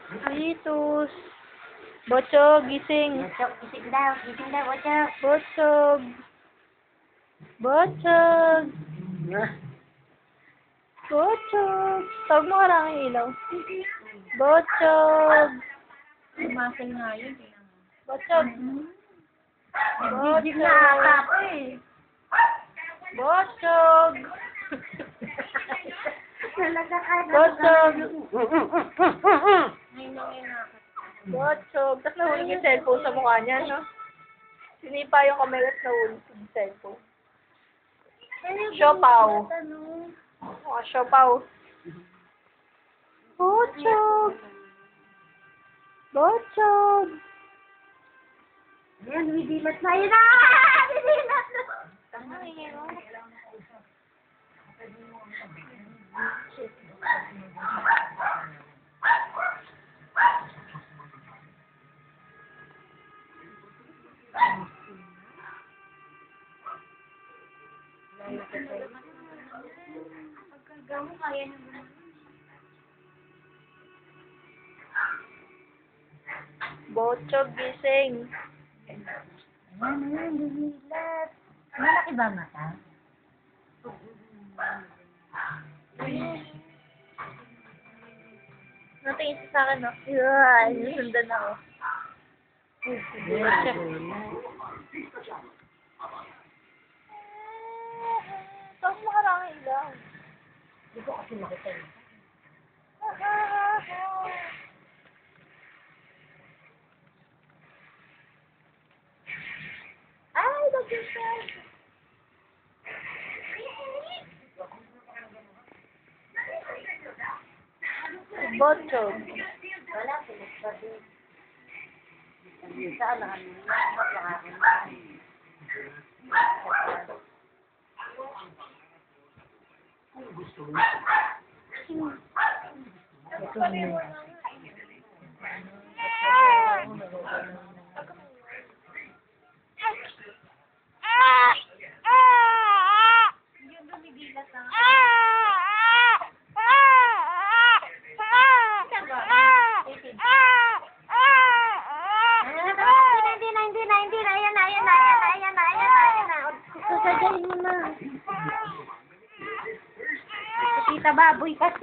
Ritus. Botsog, gising. Botsyog, gising daw, botsyog. Botsog. Botsog. Botsog. Tawag mo ka lang ang ilaw. Botsog. Muscle nga yun. Botsog. Bigil na ata ako eh. Botsog. Talaga kahit Botsog. Ngayon na. Botsog. Tapos nahulog yung cellphone sa mukha niya, no? Sinipa yung kamera at nahulog yung cellphone. Siopaw. Oh, siopaw. Botsog. Botsog. Ayan, humidilat na yun na! Humidilat na! Pagkagamo kaya naman. Botsog, gising. Ayan, humidilat. Malaki ba mata? Natingin siya sa akin, no? Yan, sundan ako. Tapos mo ka lang ang ilaw. Hindi ko kasi makita yun. Ay, nag-isip. Botsog. Wala, pinagsabi. Saan lang kami makakain. Kita baboy kasi.